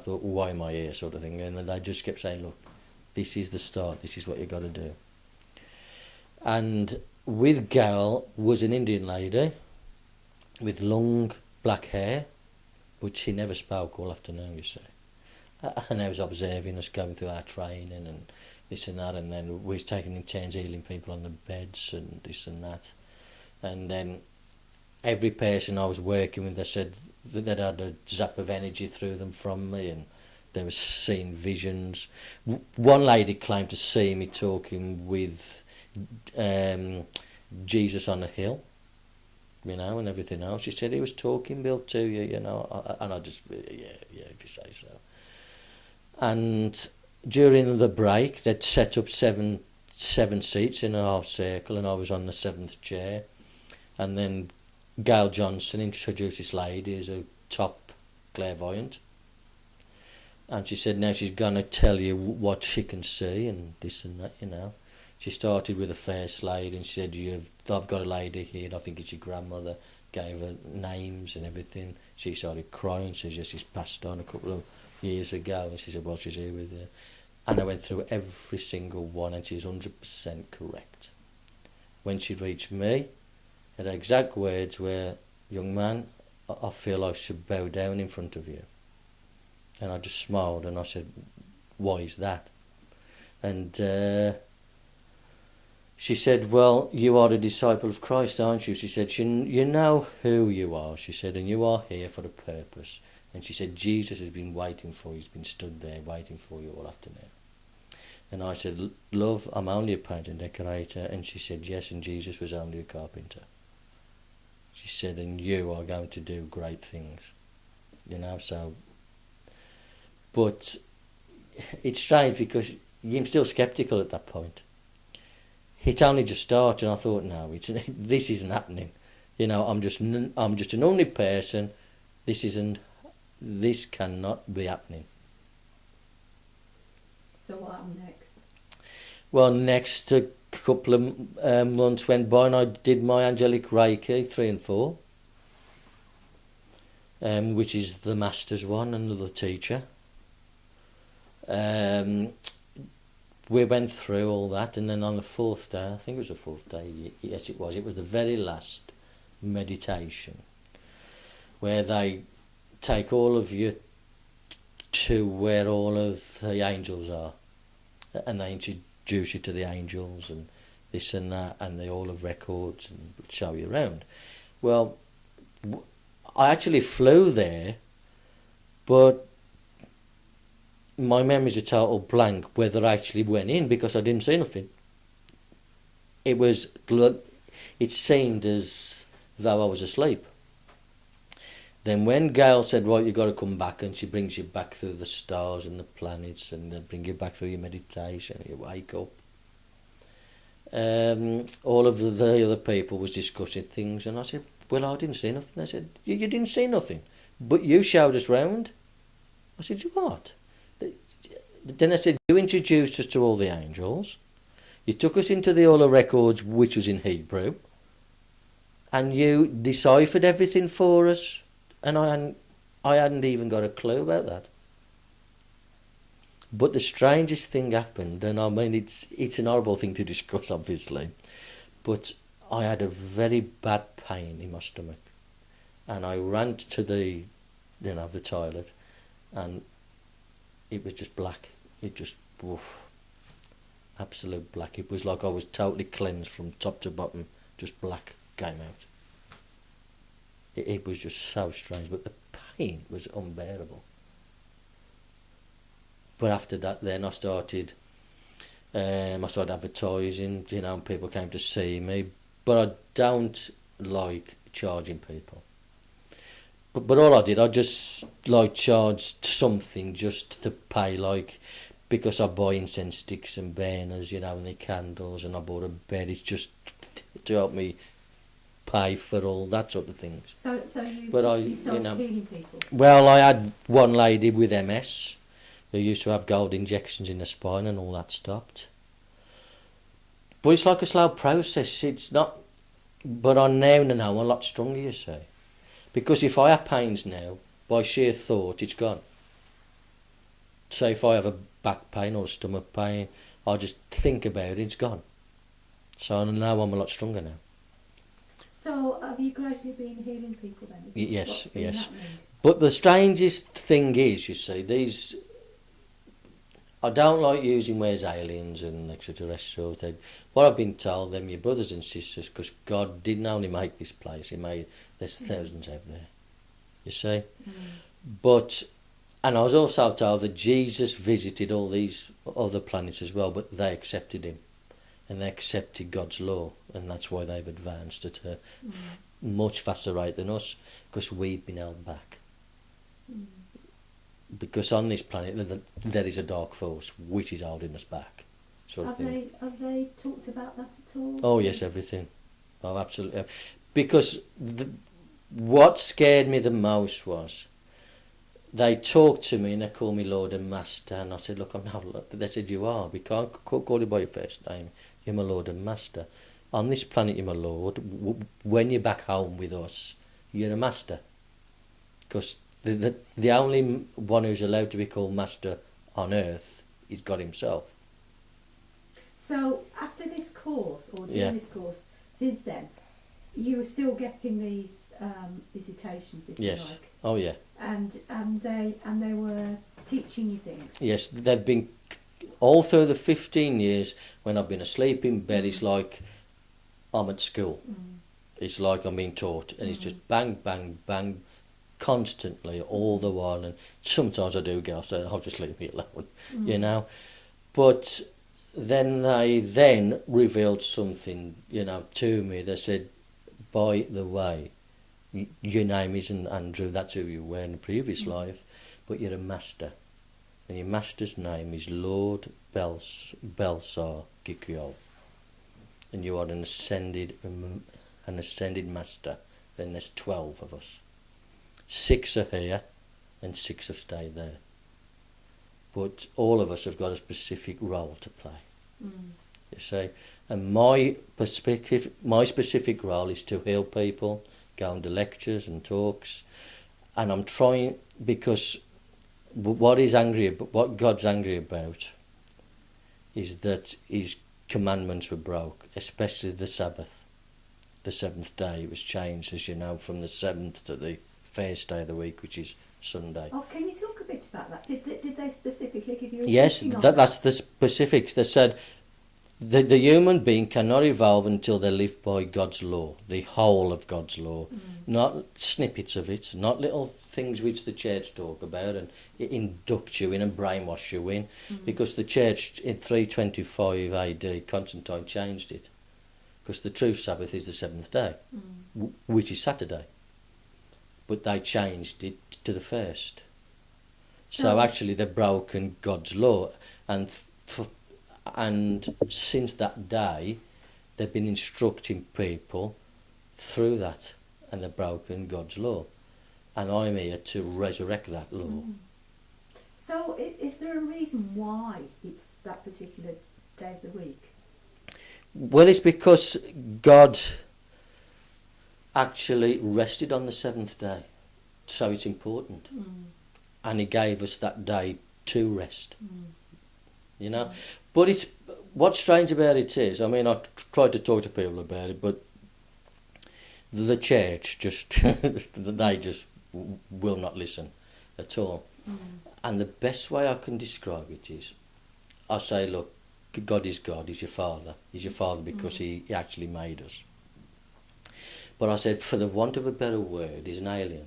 thought, why am I here, sort of thing. And then they just kept saying, look, this is the start, this is what you got to do. And with Gail was an Indian lady with long black hair, but she never spoke all afternoon, you see. And I was observing us going through our training and this and that, and then we was taking in turns healing people on the beds and this and that. And then every person I was working with, they said that they had a zap of energy through them from me, and they were seeing visions. One lady claimed to see me talking with Jesus on a hill, you know, and everything else. She said he was talking, Bill, to you, you know, and I just, yeah, if you say so. And during the break, they'd set up seven seats in a half circle, and I was on the 7th chair. And then Gail Johnson introduced this lady as a top clairvoyant. And she said now she's going to tell you what she can see and this and that, you know. She started with the first lady and she said, I've got a lady here, I think it's your grandmother, gave her names and everything. She started crying, says, yes, she's passed on a couple of years ago. And she said, well, she's here with you. And I went through every single one and she's 100% correct. When she reached me, her exact words were, young man, I feel I should bow down in front of you. And I just smiled and I said, why is that? And she said, well, you are a disciple of Christ, aren't you? She said, you know who you are, she said, and you are here for a purpose. And she said, Jesus has been waiting for you, he's been stood there waiting for you all afternoon. And I said, love, I'm only a painter and decorator. And she said, yes, and Jesus was only a carpenter. She said, and you are going to do great things. You know, so... But it's strange because I'm still sceptical at that point. It only just started and I thought, no, this isn't happening. You know, I'm just an ordinary person. This cannot be happening. So what happened next? Well, next a couple of months went by and I did my angelic Reiki 3 and 4, which is the master's one and the teacher. We went through all that, and then on the 4th day, I think it was the 4th day, yes it was the very last meditation, where they take all of you to where all of the angels are, and they introduce you to the angels and this and that, and they all have records and show you around. Well, I actually flew there, but my memory's a total blank whether I actually went in because I didn't see nothing. It seemed as though I was asleep. Then when Gail said, right, you've got to come back, and she brings you back through the stars and the planets and they bring you back through your meditation, you wake up. All of the other people was discussing things, and I said, well, I didn't see nothing. They said, you didn't see nothing, but you showed us round. I said, what? Then I said, you introduced us to all the angels, you took us into the Hall of Records, which was in Hebrew, and you deciphered everything for us, and I hadn't even got a clue about that. But the strangest thing happened, and I mean, it's an horrible thing to discuss, obviously, but I had a very bad pain in my stomach, and I ran to the toilet, and it was just black. It just, absolute black. It was like I was totally cleansed from top to bottom. Just black came out. It was just so strange, but the pain was unbearable. But after that, then I started advertising, you know, and people came to see me. But I don't like charging people. But all I did, I just charged something just to pay, because I buy incense sticks and burners, you know, and the candles, and I bought a bed. It's just to help me pay for all that sort of things. So you started healing people? Well, I had one lady with MS who used to have gold injections in the spine, and all that stopped. But it's like a slow process. It's not. But I now know I'm a lot stronger, you see. Because if I have pains now, by sheer thought, it's gone. So if I have a back pain or stomach pain, I just think about it, it's gone. So now I'm a lot stronger now. So have you gradually been healing people then? Is this Yes, what's been yes. happening? But the strangest thing is, you see, these... I don't like using words aliens and extraterrestrials. What I've been told, them your brothers and sisters, because God didn't only make this place, he made... There's thousands out there, you see. But... And I was also told that Jesus visited all these other planets as well, but they accepted him. And they accepted God's law, and that's why they've advanced at a much faster rate than us, because we've been held back. Because on this planet there is a dark force which is holding us back, sort of thing. Have they talked about that at all? Oh yes, everything. Oh, absolutely. Because what scared me the most was they talked to me and they called me Lord and Master, and I said, look, I'm not. They said, you are. We can't call you by your first name. You're my Lord and Master. On this planet, you're my Lord. When you're back home with us, you're a Master. Because the only one who's allowed to be called Master on Earth is God himself. So after this course, or during this course, since then, you were still getting these visitations, if you like. Oh yeah. And they were teaching you things. Yes, they've been all through the 15 years when I've been asleep in bed. It's like I'm at school. It's like I'm being taught, and it's just bang, bang, bang, constantly all the while. And sometimes I do get off, so I'll just leave me alone, you know. But then they revealed something, you know, to me. They said, by the way, your name isn't Andrew, that's who you were in the previous life, but you're a master. And your master's name is Lord Belsar Cikyol. And you are an ascended master. And there's 12 of us. 6 are here and 6 have stayed there. But all of us have got a specific role to play. You see? And my specific role is to heal people, go on to lectures and talks, and I'm trying, because what God's angry about is that his commandments were broke, especially the Sabbath. The 7th day, it was changed, as you know, from the 7th to the first day of the week, which is Sunday. Oh, can you talk a bit about that? Did they specifically give you a Yes, that's the specifics. They said the human being cannot evolve until they live by God's law, the whole of God's law, not snippets of it, not little things which the church talk about and induct you in and brainwash you in, because the church in 325 AD, Constantine changed it, because the true Sabbath is the 7th day, which is Saturday, but they changed it to the first. So actually they've broken God's law, and since that day, they've been instructing people through that, and they've broken God's law. And I'm here to resurrect that law. So is there a reason why it's that particular day of the week? Well, it's because God actually rested on the 7th day, so it's important. And he gave us that day to rest. You know? But it's what's strange about it is, I mean, I tried to talk to people about it, but the church just, they just will not listen at all. And the best way I can describe it is, I say, look, God is God, he's your father. He's your father because he actually made us. But I said, for the want of a better word, he's an alien.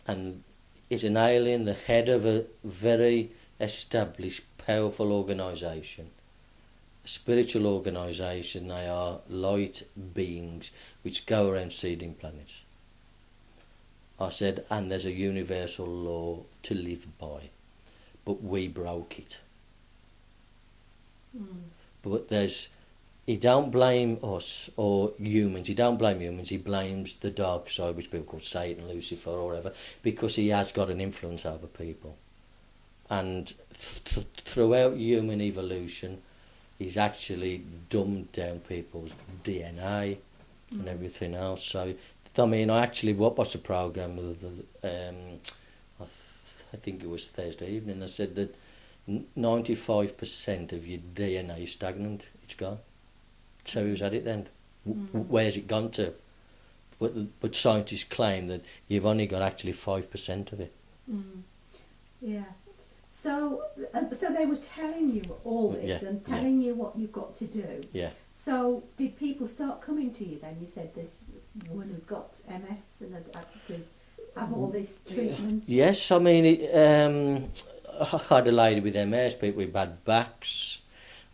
And he's an alien, the head of a very established, powerful organisation, a spiritual organisation. They are light beings which go around seeding planets. I said, and there's a universal law to live by, but we broke it. But he don't blame us or humans, he don't blame humans, he blames the dark side, which people call Satan, Lucifer or whatever, because he has got an influence over people. And throughout human evolution, he's actually dumbed down people's DNA and everything else. So, I mean, I actually watched the programme with I think it was Thursday evening, they said that 95% of your DNA is stagnant. It's gone. So who's had it then? Where's it gone to? But scientists claim that you've only got actually 5% of it. Yeah. So they were telling you all this and telling you what you've got to do. Yeah. So did people start coming to you then? You said this woman who got MS and had to have all this treatment. Yes, I mean, I had a lady with MS, people with bad backs.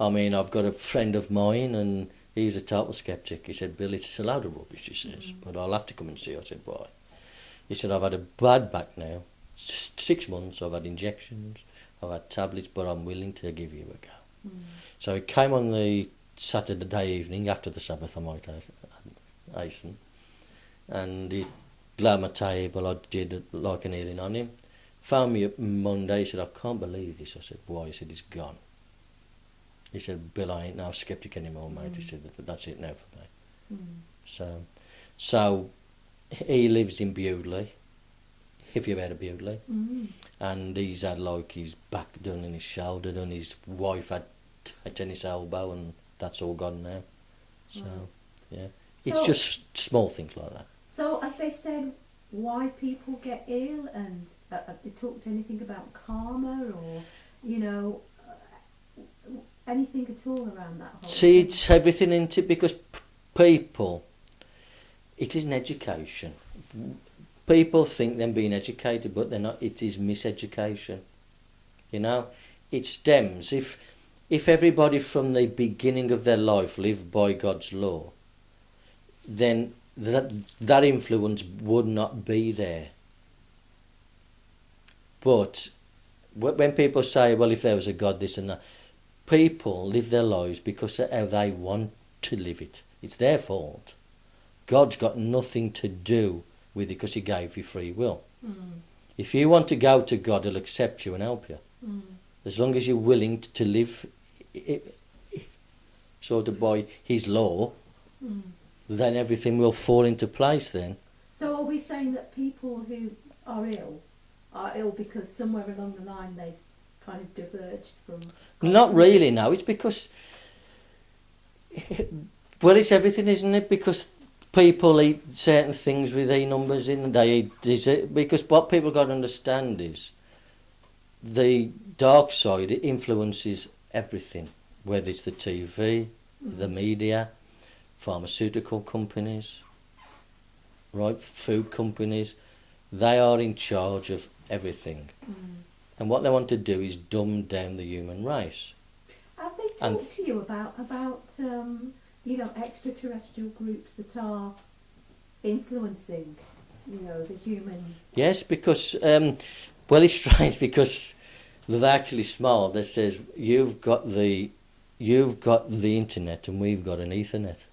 I mean, I've got a friend of mine and he's a total sceptic. He said, Bill, it's a load of rubbish, he says, but I'll have to come and see you. I said, why? He said, I've had a bad back now. 6 months, I've had injections, I've had tablets, but I'm willing to give you a go. So he came on the Saturday evening after the Sabbath, I might hasten, and he laid my table. I did like an healing on him. Found me up Monday. He said, I can't believe this. I said, why? He said, it's gone. He said, Bill, I ain't now sceptic anymore, mate. He said, that's it now for me. So he lives in Bewdley, if you've heard of Bewdley, and he's had like his back done and his shoulder done. His wife had a tennis elbow, and that's all gone now. So yeah, it's just small things like that. So have they said why people get ill, and have they talked anything about karma, or anything at all around that whole See, thing? it's everything into it, because people, it is an education. People think they're being educated, but they're not. It is miseducation. It stems, if everybody from the beginning of their life lived by God's law, then that influence would not be there. But when people say, well, if there was a God, this and that, people live their lives because of how they want to live it. It's their fault. God's got nothing to do with it, because he gave you free will. If you want to go to God, he'll accept you and help you. As long as you're willing to live sort of by his law, then everything will fall into place then. So are we saying that people who are ill because somewhere along the line they've kind of diverged from... Not really, no. It's because... Well, it's everything, isn't it? Because people eat certain things with E numbers in, they eat dessert, because what people got to understand is the dark side, it influences everything, whether it's the TV, the media, pharmaceutical companies, right, food companies. They are in charge of everything. And what they want to do is dumb down the human race. Have they talked to you about extraterrestrial groups that are influencing, the human... Yes, because, well, it's strange, because they're actually smart. That says, you've got the internet and we've got an Ethernet.